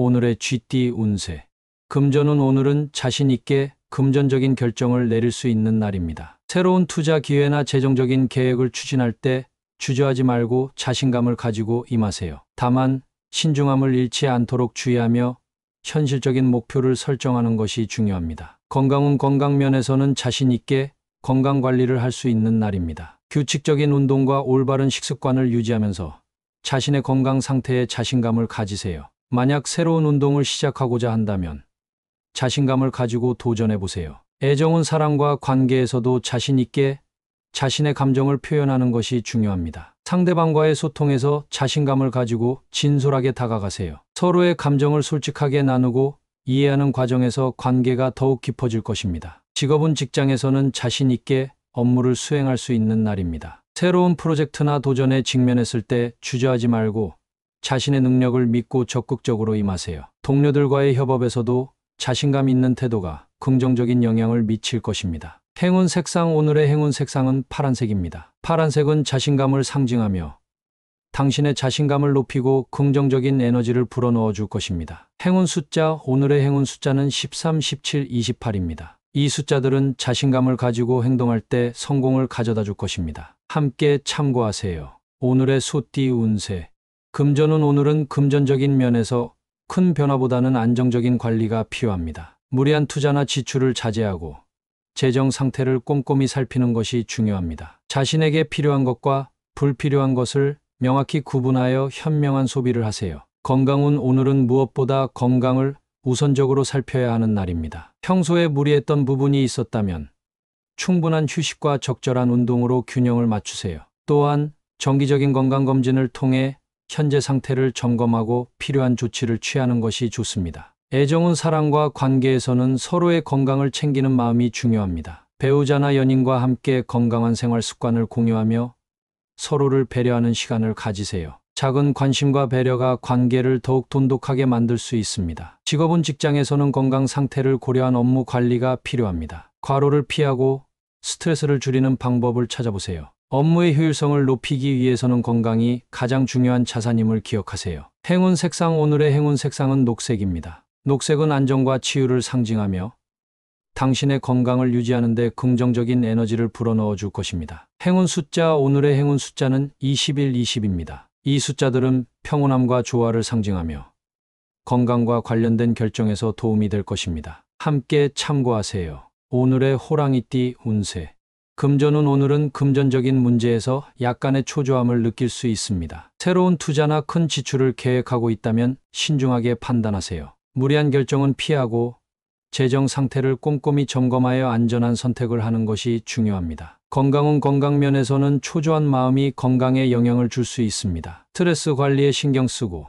오늘의 쥐띠 운세. 금전운. 오늘은 자신 있게 금전적인 결정을 내릴 수 있는 날입니다. 새로운 투자 기회나 재정적인 계획을 추진할 때 주저하지 말고 자신감을 가지고 임하세요. 다만 신중함을 잃지 않도록 주의하며 현실적인 목표를 설정하는 것이 중요합니다. 건강운. 건강 면에서는 자신 있게 건강 관리를 할 수 있는 날입니다. 규칙적인 운동과 올바른 식습관을 유지하면서 자신의 건강 상태에 자신감을 가지세요. 만약 새로운 운동을 시작하고자 한다면 자신감을 가지고 도전해 보세요. 애정은. 사랑과 관계에서도 자신 있게 자신의 감정을 표현하는 것이 중요합니다. 상대방과의 소통에서 자신감을 가지고 진솔하게 다가가세요. 서로의 감정을 솔직하게 나누고 이해하는 과정에서 관계가 더욱 깊어질 것입니다. 직업은. 직장에서는 자신 있게 업무를 수행할 수 있는 날입니다. 새로운 프로젝트나 도전에 직면했을 때 주저하지 말고 자신의 능력을 믿고 적극적으로 임하세요. 동료들과의 협업에서도 자신감 있는 태도가 긍정적인 영향을 미칠 것입니다. 행운 색상. 오늘의 행운 색상은 파란색입니다. 파란색은 자신감을 상징하며 당신의 자신감을 높이고 긍정적인 에너지를 불어넣어 줄 것입니다. 행운 숫자. 오늘의 행운 숫자는 13, 17, 28입니다. 이 숫자들은 자신감을 가지고 행동할 때 성공을 가져다 줄 것입니다. 함께 참고하세요. 오늘의 소띠 운세. 금전운. 오늘은 금전적인 면에서 큰 변화보다는 안정적인 관리가 필요합니다. 무리한 투자나 지출을 자제하고 재정 상태를 꼼꼼히 살피는 것이 중요합니다. 자신에게 필요한 것과 불필요한 것을 명확히 구분하여 현명한 소비를 하세요. 건강운. 오늘은 무엇보다 건강을 우선적으로 살펴야 하는 날입니다. 평소에 무리했던 부분이 있었다면 충분한 휴식과 적절한 운동으로 균형을 맞추세요. 또한 정기적인 건강검진을 통해 현재 상태를 점검하고 필요한 조치를 취하는 것이 좋습니다. 애정은. 사랑과 관계에서는 서로의 건강을 챙기는 마음이 중요합니다. 배우자나 연인과 함께 건강한 생활 습관을 공유하며 서로를 배려하는 시간을 가지세요. 작은 관심과 배려가 관계를 더욱 돈독하게 만들 수 있습니다. 직업은. 직장에서는 건강 상태를 고려한 업무 관리가 필요합니다. 과로를 피하고 스트레스를 줄이는 방법을 찾아보세요. 업무의 효율성을 높이기 위해서는 건강이 가장 중요한 자산임을 기억하세요. 행운 색상. 오늘의 행운 색상은 녹색입니다. 녹색은 안정과 치유를 상징하며 당신의 건강을 유지하는 데 긍정적인 에너지를 불어넣어 줄 것입니다. 행운 숫자. 오늘의 행운 숫자는 21, 20입니다. 이 숫자들은 평온함과 조화를 상징하며 건강과 관련된 결정에서 도움이 될 것입니다. 함께 참고하세요. 오늘의 호랑이띠 운세. 금전운. 오늘은 금전적인 문제에서 약간의 초조함을 느낄 수 있습니다. 새로운 투자나 큰 지출을 계획하고 있다면 신중하게 판단하세요. 무리한 결정은 피하고 재정 상태를 꼼꼼히 점검하여 안전한 선택을 하는 것이 중요합니다. 건강운. 건강 면에서는 초조한 마음이 건강에 영향을 줄 수 있습니다. 스트레스 관리에 신경 쓰고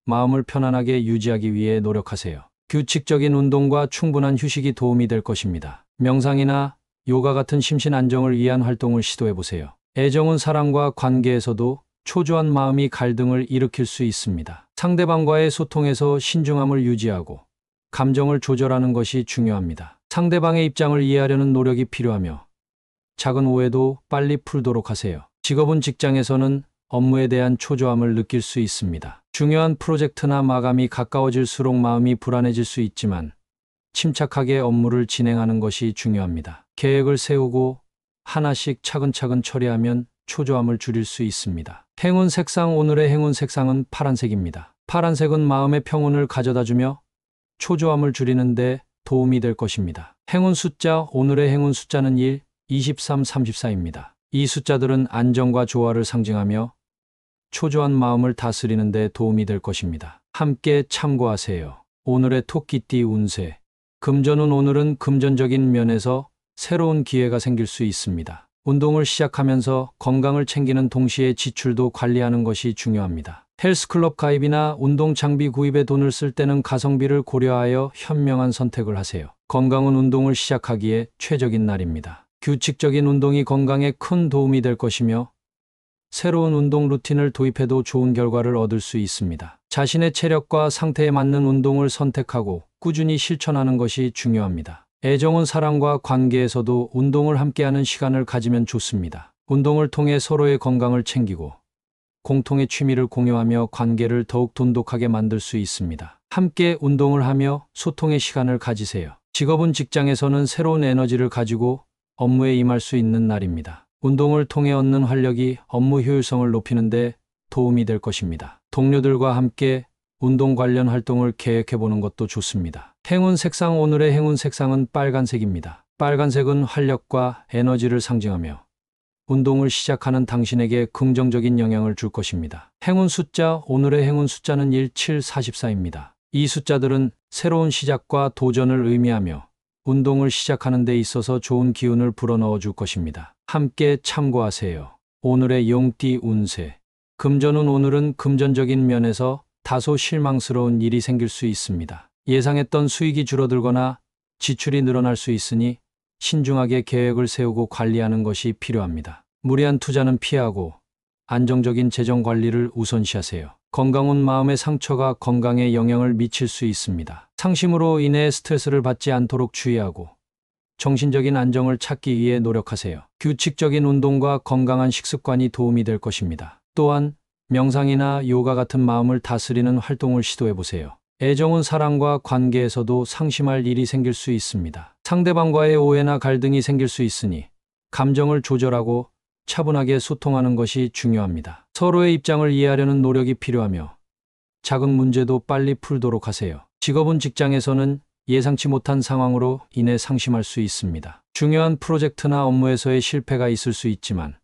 마음을 편안하게 유지하기 위해 노력하세요. 규칙적인 운동과 충분한 휴식이 도움이 될 것입니다. 명상이나 요가 같은 심신 안정을 위한 활동을 시도해 보세요. 애정은. 사랑과 관계에서도 초조한 마음이 갈등을 일으킬 수 있습니다. 상대방과의 소통에서 신중함을 유지하고 감정을 조절하는 것이 중요합니다. 상대방의 입장을 이해하려는 노력이 필요하며 작은 오해도 빨리 풀도록 하세요. 직업은. 직장에서는 업무에 대한 초조함을 느낄 수 있습니다. 중요한 프로젝트나 마감이 가까워질수록 마음이 불안해질 수 있지만 침착하게 업무를 진행하는 것이 중요합니다. 계획을 세우고 하나씩 차근차근 처리하면 초조함을 줄일 수 있습니다. 행운 색상. 오늘의 행운 색상은 파란색입니다. 파란색은 마음의 평온을 가져다주며 초조함을 줄이는 데 도움이 될 것입니다. 행운 숫자. 오늘의 행운 숫자는 1, 23, 34입니다. 이 숫자들은 안정과 조화를 상징하며 초조한 마음을 다스리는 데 도움이 될 것입니다. 함께 참고하세요. 오늘의 토끼띠 운세. 금전운. 오늘은 금전적인 면에서 새로운 기회가 생길 수 있습니다. 운동을 시작하면서 건강을 챙기는 동시에 지출도 관리하는 것이 중요합니다. 헬스클럽 가입이나 운동 장비 구입에 돈을 쓸 때는 가성비를 고려하여 현명한 선택을 하세요. 건강은. 운동을 시작하기에 최적인 날입니다. 규칙적인 운동이 건강에 큰 도움이 될 것이며 새로운 운동 루틴을 도입해도 좋은 결과를 얻을 수 있습니다. 자신의 체력과 상태에 맞는 운동을 선택하고 꾸준히 실천하는 것이 중요합니다. 애정은. 사랑과 관계에서도 운동을 함께하는 시간을 가지면 좋습니다. 운동을 통해 서로의 건강을 챙기고 공통의 취미를 공유하며 관계를 더욱 돈독하게 만들 수 있습니다. 함께 운동을 하며 소통의 시간을 가지세요. 직업은 직장에서는 새로운 에너지를 가지고 업무에 임할 수 있는 날입니다. 운동을 통해 얻는 활력이 업무 효율성을 높이는 데 도움이 될 것입니다. 동료들과 함께 운동 관련 활동을 계획해 보는 것도 좋습니다. 행운 색상. 오늘의 행운 색상은 빨간색입니다. 빨간색은 활력과 에너지를 상징하며 운동을 시작하는 당신에게 긍정적인 영향을 줄 것입니다. 행운 숫자. 오늘의 행운 숫자는 1, 7, 44입니다. 이 숫자들은 새로운 시작과 도전을 의미하며 운동을 시작하는 데 있어서 좋은 기운을 불어넣어 줄 것입니다. 함께 참고하세요. 오늘의 용띠 운세. 금전운. 오늘은 금전적인 면에서 다소 실망스러운 일이 생길 수 있습니다. 예상했던 수익이 줄어들거나 지출이 늘어날 수 있으니 신중하게 계획을 세우고 관리하는 것이 필요합니다. 무리한 투자는 피하고 안정적인 재정 관리를 우선시하세요. 건강운. 마음의 상처가 건강에 영향을 미칠 수 있습니다. 상심으로 인해 스트레스를 받지 않도록 주의하고 정신적인 안정을 찾기 위해 노력하세요. 규칙적인 운동과 건강한 식습관이 도움이 될 것입니다. 또한 명상이나 요가 같은 마음을 다스리는 활동을 시도해 보세요. 애정운. 사랑과 관계에서도 상심할 일이 생길 수 있습니다. 상대방과의 오해나 갈등이 생길 수 있으니 감정을 조절하고 차분하게 소통하는 것이 중요합니다. 서로의 입장을 이해하려는 노력이 필요하며 작은 문제도 빨리 풀도록 하세요. 직업은 직장에서는 예상치 못한 상황으로 인해 상심할 수 있습니다. 중요한 프로젝트나 업무에서의 실패가 있을 수 있지만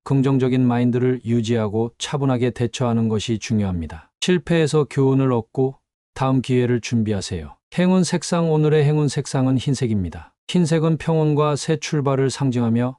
긍정적인 마인드를 유지하고 차분하게 대처하는 것이 중요합니다. 실패에서 교훈을 얻고 다음 기회를 준비하세요. 행운 색상. 오늘의 행운 색상은 흰색입니다. 흰색은 평온과 새 출발을 상징하며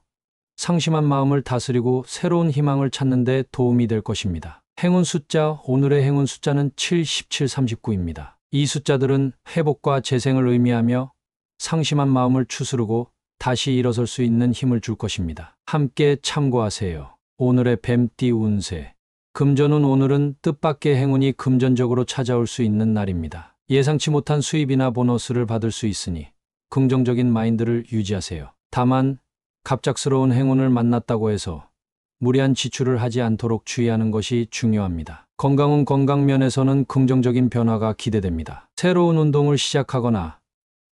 상심한 마음을 다스리고 새로운 희망을 찾는 데 도움이 될 것입니다. 행운 숫자. 오늘의 행운 숫자는 7, 17, 39입니다. 이 숫자들은 회복과 재생을 의미하며 상심한 마음을 추스르고 다시 일어설 수 있는 힘을 줄 것입니다. 함께 참고하세요. 오늘의 뱀띠 운세. 금전운. 오늘은 뜻밖의 행운이 금전적으로 찾아올 수 있는 날입니다. 예상치 못한 수입이나 보너스를 받을 수 있으니 긍정적인 마인드를 유지하세요. 다만 갑작스러운 행운을 만났다고 해서 무리한 지출을 하지 않도록 주의하는 것이 중요합니다. 건강운. 건강면에서는 긍정적인 변화가 기대됩니다. 새로운 운동을 시작하거나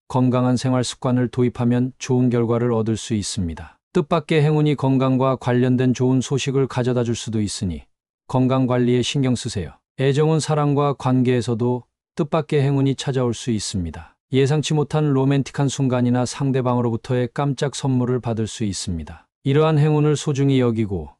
건강한 생활 습관을 도입하면 좋은 결과를 얻을 수 있습니다. 뜻밖의 행운이 건강과 관련된 좋은 소식을 가져다 줄 수도 있으니 건강 관리에 신경 쓰세요. 애정운. 사랑과 관계에서도 뜻밖의 행운이 찾아올 수 있습니다. 예상치 못한 로맨틱한 순간이나 상대방으로부터의 깜짝 선물을 받을 수 있습니다. 이러한 행운을 소중히 여기고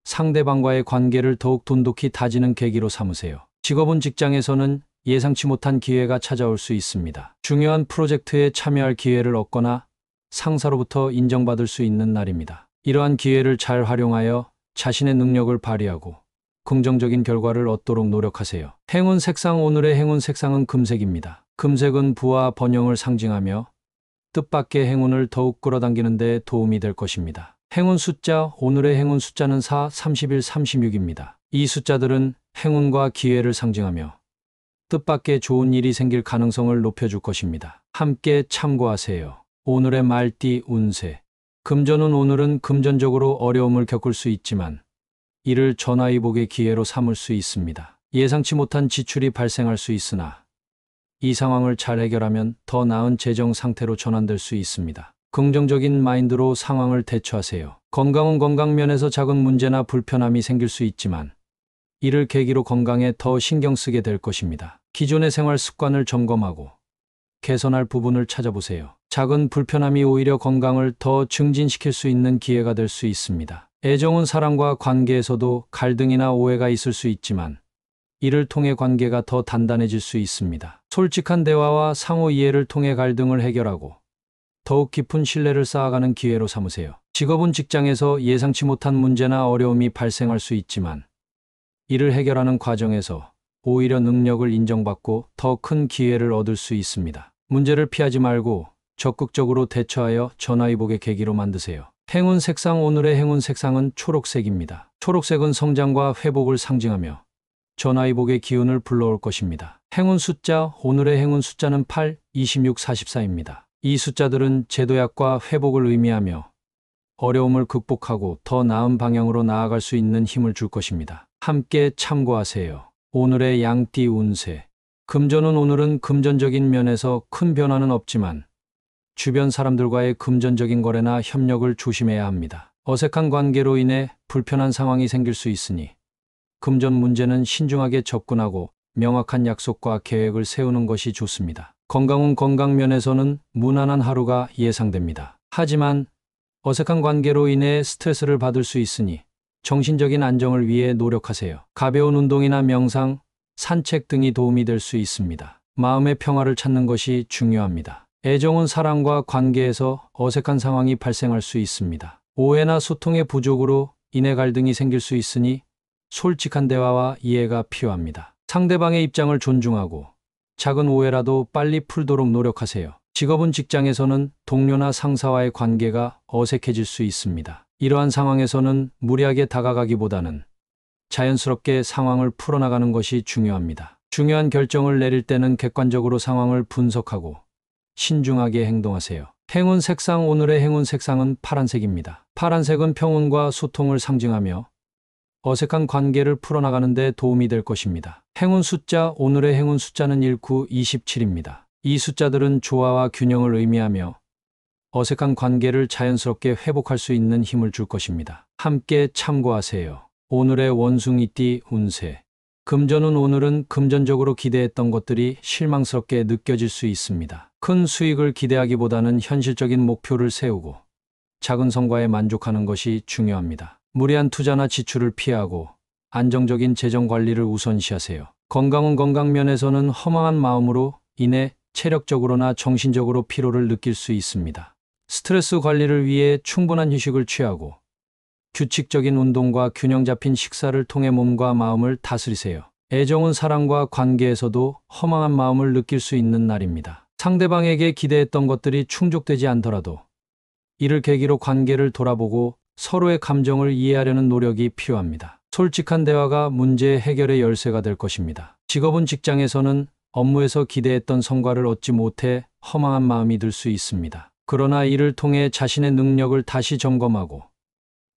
상대방과의 관계를 더욱 돈독히 다지는 계기로 삼으세요. 직업은 직장에서는 예상치 못한 기회가 찾아올 수 있습니다. 중요한 프로젝트에 참여할 기회를 얻거나 상사로부터 인정받을 수 있는 날입니다. 이러한 기회를 잘 활용하여 자신의 능력을 발휘하고 긍정적인 결과를 얻도록 노력하세요. 행운 색상. 오늘의 행운 색상은 금색입니다. 금색은 부와 번영을 상징하며 뜻밖의 행운을 더욱 끌어당기는 데 도움이 될 것입니다. 행운 숫자. 오늘의 행운 숫자는 4, 31, 36입니다. 이 숫자들은 행운과 기회를 상징하며 뜻밖의 좋은 일이 생길 가능성을 높여줄 것입니다. 함께 참고하세요. 오늘의 말띠 운세. 금전운. 오늘은 금전적으로 어려움을 겪을 수 있지만 이를 전화위복의 기회로 삼을 수 있습니다. 예상치 못한 지출이 발생할 수 있으나 이 상황을 잘 해결하면 더 나은 재정 상태로 전환될 수 있습니다. 긍정적인 마인드로 상황을 대처하세요. 건강운. 건강면에서 작은 문제나 불편함이 생길 수 있지만 이를 계기로 건강에 더 신경 쓰게 될 것입니다. 기존의 생활 습관을 점검하고 개선할 부분을 찾아보세요. 작은 불편함이 오히려 건강을 더 증진시킬 수 있는 기회가 될 수 있습니다. 애정운. 사랑과 관계에서도 갈등이나 오해가 있을 수 있지만 이를 통해 관계가 더 단단해질 수 있습니다. 솔직한 대화와 상호 이해를 통해 갈등을 해결하고 더욱 깊은 신뢰를 쌓아가는 기회로 삼으세요. 직업은 직장에서 예상치 못한 문제나 어려움이 발생할 수 있지만 이를 해결하는 과정에서 오히려 능력을 인정받고 더 큰 기회를 얻을 수 있습니다. 문제를 피하지 말고 적극적으로 대처하여 전화위복의 계기로 만드세요. 행운 색상. 오늘의 행운 색상은 초록색입니다. 초록색은 성장과 회복을 상징하며 전화위복의 기운을 불러올 것입니다. 행운 숫자. 오늘의 행운 숫자는 8, 26, 44입니다. 이 숫자들은 재도약과 회복을 의미하며 어려움을 극복하고 더 나은 방향으로 나아갈 수 있는 힘을 줄 것입니다. 함께 참고하세요. 오늘의 양띠 운세. 금전운 오늘은 금전적인 면에서 큰 변화는 없지만 주변 사람들과의 금전적인 거래나 협력을 조심해야 합니다. 어색한 관계로 인해 불편한 상황이 생길 수 있으니 금전 문제는 신중하게 접근하고 명확한 약속과 계획을 세우는 것이 좋습니다. 건강운 건강 면에서는 무난한 하루가 예상됩니다. 하지만 어색한 관계로 인해 스트레스를 받을 수 있으니 정신적인 안정을 위해 노력하세요. 가벼운 운동이나 명상, 산책 등이 도움이 될 수 있습니다. 마음의 평화를 찾는 것이 중요합니다. 애정은 사랑과 관계에서 어색한 상황이 발생할 수 있습니다. 오해나 소통의 부족으로 인해 갈등이 생길 수 있으니 솔직한 대화와 이해가 필요합니다. 상대방의 입장을 존중하고 작은 오해라도 빨리 풀도록 노력하세요. 직업은 직장에서는 동료나 상사와의 관계가 어색해질 수 있습니다. 이러한 상황에서는 무리하게 다가가기보다는 자연스럽게 상황을 풀어나가는 것이 중요합니다. 중요한 결정을 내릴 때는 객관적으로 상황을 분석하고 신중하게 행동하세요. 행운 색상 오늘의 행운 색상은 파란색입니다. 파란색은 평온과 소통을 상징하며 어색한 관계를 풀어나가는 데 도움이 될 것입니다. 행운 숫자 오늘의 행운 숫자는 1927입니다. 이 숫자들은 조화와 균형을 의미하며 어색한 관계를 자연스럽게 회복할 수 있는 힘을 줄 것입니다. 함께 참고하세요. 오늘의 원숭이띠 운세. 금전운 오늘은 금전적으로 기대했던 것들이 실망스럽게 느껴질 수 있습니다. 큰 수익을 기대하기보다는 현실적인 목표를 세우고 작은 성과에 만족하는 것이 중요합니다. 무리한 투자나 지출을 피하고 안정적인 재정 관리를 우선시하세요. 건강은 건강 면에서는 허망한 마음으로 인해 체력적으로나 정신적으로 피로를 느낄 수 있습니다. 스트레스 관리를 위해 충분한 휴식을 취하고 규칙적인 운동과 균형 잡힌 식사를 통해 몸과 마음을 다스리세요. 애정은 사랑과 관계에서도 허망한 마음을 느낄 수 있는 날입니다. 상대방에게 기대했던 것들이 충족되지 않더라도 이를 계기로 관계를 돌아보고 서로의 감정을 이해하려는 노력이 필요합니다. 솔직한 대화가 문제 해결의 열쇠가 될 것입니다. 직업은 직장에서는 업무에서 기대했던 성과를 얻지 못해 허망한 마음이 들 수 있습니다. 그러나 이를 통해 자신의 능력을 다시 점검하고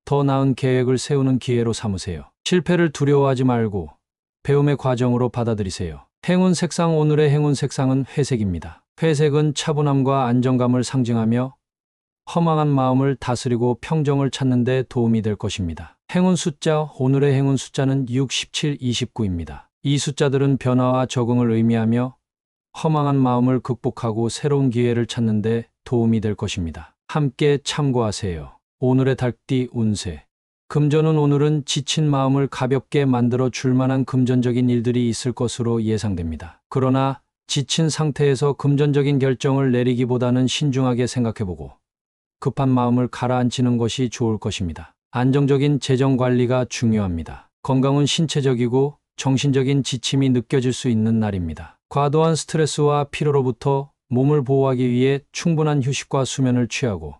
더 나은 계획을 세우는 기회로 삼으세요. 실패를 두려워하지 말고 배움의 과정으로 받아들이세요. 행운 색상 오늘의 행운 색상은 회색입니다. 회색은 차분함과 안정감을 상징하며 허망한 마음을 다스리고 평정을 찾는 데 도움이 될 것입니다. 행운 숫자 오늘의 행운 숫자는 6, 17, 29입니다. 이 숫자들은 변화와 적응을 의미하며 허망한 마음을 극복하고 새로운 기회를 찾는 데 도움이 될 것입니다. 함께 참고하세요. 오늘의 달띠 운세. 금전운 오늘은 지친 마음을 가볍게 만들어 줄 만한 금전적인 일들이 있을 것으로 예상됩니다. 그러나 지친 상태에서 금전적인 결정을 내리기보다는 신중하게 생각해보고 급한 마음을 가라앉히는 것이 좋을 것입니다. 안정적인 재정 관리가 중요합니다. 건강은 신체적이고 정신적인 지침이 느껴질 수 있는 날입니다. 과도한 스트레스와 피로로부터 몸을 보호하기 위해 충분한 휴식과 수면을 취하고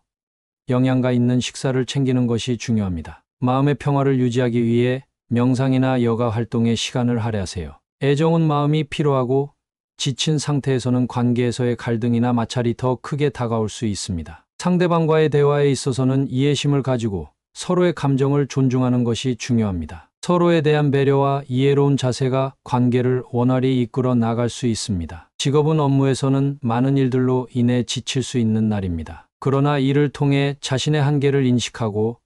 영양가 있는 식사를 챙기는 것이 중요합니다. 마음의 평화를 유지하기 위해 명상이나 여가 활동에 시간을 할애하세요. 애정은 마음이 피로하고 지친 상태에서는 관계에서의 갈등이나 마찰이 더 크게 다가올 수 있습니다. 상대방과의 대화에 있어서는 이해심을 가지고 서로의 감정을 존중하는 것이 중요합니다. 서로에 대한 배려와 이해로운 자세가 관계를 원활히 이끌어 나갈 수 있습니다. 직업은 업무에서는 많은 일들로 인해 지칠 수 있는 날입니다. 그러나 이를 통해 자신의 한계를 인식하고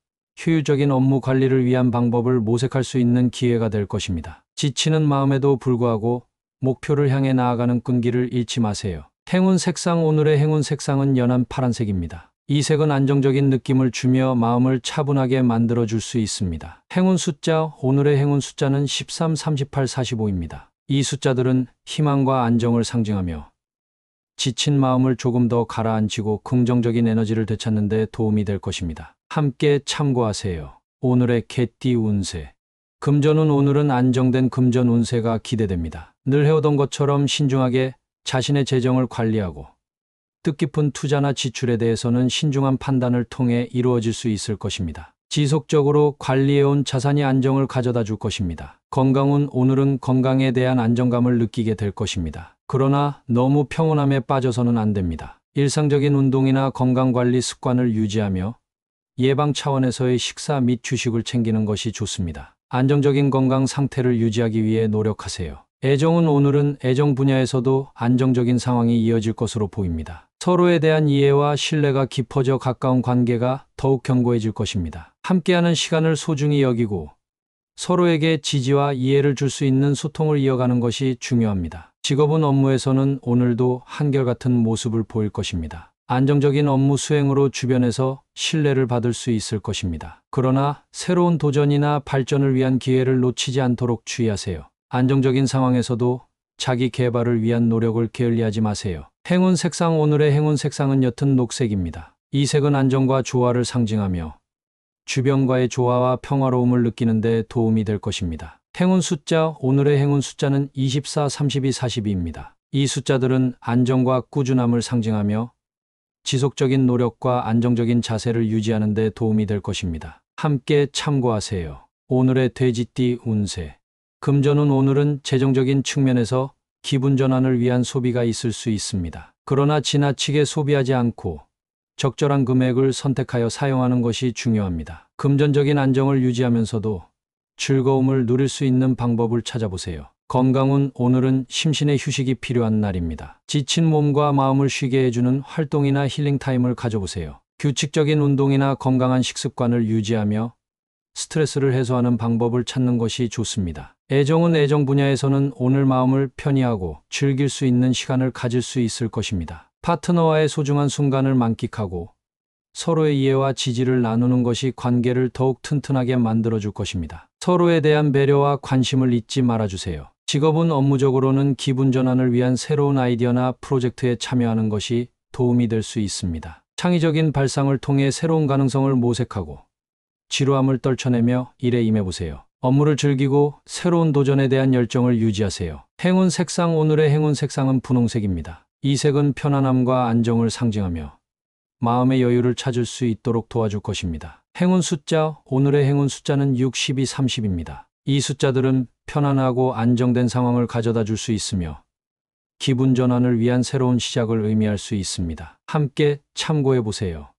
효율적인 업무 관리를 위한 방법을 모색할 수 있는 기회가 될 것입니다. 지치는 마음에도 불구하고 목표를 향해 나아가는 끈기를 잃지 마세요. 행운 색상 오늘의 행운 색상은 연한 파란색입니다. 이 색은 안정적인 느낌을 주며 마음을 차분하게 만들어줄 수 있습니다. 행운 숫자 오늘의 행운 숫자는 13, 38, 45입니다. 이 숫자들은 희망과 안정을 상징하며 지친 마음을 조금 더 가라앉히고 긍정적인 에너지를 되찾는 데 도움이 될 것입니다. 함께 참고하세요. 오늘의 개띠 운세. 금전운 오늘은 안정된 금전 운세가 기대됩니다. 늘 해오던 것처럼 신중하게 자신의 재정을 관리하고 뜻깊은 투자나 지출에 대해서는 신중한 판단을 통해 이루어질 수 있을 것입니다. 지속적으로 관리해온 자산이 안정을 가져다 줄 것입니다. 건강운 오늘은 건강에 대한 안정감을 느끼게 될 것입니다. 그러나 너무 평온함에 빠져서는 안 됩니다. 일상적인 운동이나 건강관리 습관을 유지하며 예방 차원에서의 식사 및 휴식을 챙기는 것이 좋습니다. 안정적인 건강 상태를 유지하기 위해 노력하세요. 애정은 오늘은 애정 분야에서도 안정적인 상황이 이어질 것으로 보입니다. 서로에 대한 이해와 신뢰가 깊어져 가까운 관계가 더욱 견고해질 것입니다. 함께하는 시간을 소중히 여기고 서로에게 지지와 이해를 줄 수 있는 소통을 이어가는 것이 중요합니다. 직업은 업무에서는 오늘도 한결같은 모습을 보일 것입니다. 안정적인 업무 수행으로 주변에서 신뢰를 받을 수 있을 것입니다. 그러나 새로운 도전이나 발전을 위한 기회를 놓치지 않도록 주의하세요. 안정적인 상황에서도 자기 개발을 위한 노력을 게을리하지 마세요. 행운 색상 오늘의 행운 색상은 옅은 녹색입니다. 이 색은 안정과 조화를 상징하며 주변과의 조화와 평화로움을 느끼는 데 도움이 될 것입니다. 행운 숫자 오늘의 행운 숫자는 24, 32, 42입니다. 이 숫자들은 안정과 꾸준함을 상징하며 지속적인 노력과 안정적인 자세를 유지하는 데 도움이 될 것입니다. 함께 참고하세요. 오늘의 돼지띠 운세. 금전운 오늘은 재정적인 측면에서 기분 전환을 위한 소비가 있을 수 있습니다. 그러나 지나치게 소비하지 않고 적절한 금액을 선택하여 사용하는 것이 중요합니다. 금전적인 안정을 유지하면서도 즐거움을 누릴 수 있는 방법을 찾아보세요. 건강운 오늘은 심신의 휴식이 필요한 날입니다. 지친 몸과 마음을 쉬게 해주는 활동이나 힐링 타임을 가져보세요. 규칙적인 운동이나 건강한 식습관을 유지하며 스트레스를 해소하는 방법을 찾는 것이 좋습니다. 애정은 애정 분야에서는 오늘 마음을 편히 하고 즐길 수 있는 시간을 가질 수 있을 것입니다. 파트너와의 소중한 순간을 만끽하고 서로의 이해와 지지를 나누는 것이 관계를 더욱 튼튼하게 만들어줄 것입니다. 서로에 대한 배려와 관심을 잊지 말아주세요. 직업은 업무적으로는 기분 전환을 위한 새로운 아이디어나 프로젝트에 참여하는 것이 도움이 될 수 있습니다. 창의적인 발상을 통해 새로운 가능성을 모색하고 지루함을 떨쳐내며 일에 임해보세요. 업무를 즐기고 새로운 도전에 대한 열정을 유지하세요. 행운 색상 오늘의 행운 색상은 분홍색입니다. 이 색은 편안함과 안정을 상징하며 마음의 여유를 찾을 수 있도록 도와줄 것입니다. 행운 숫자 오늘의 행운 숫자는 6, 12, 30입니다. 이 숫자들은 편안하고 안정된 상황을 가져다 줄 수 있으며 기분 전환을 위한 새로운 시작을 의미할 수 있습니다. 함께 참고해 보세요.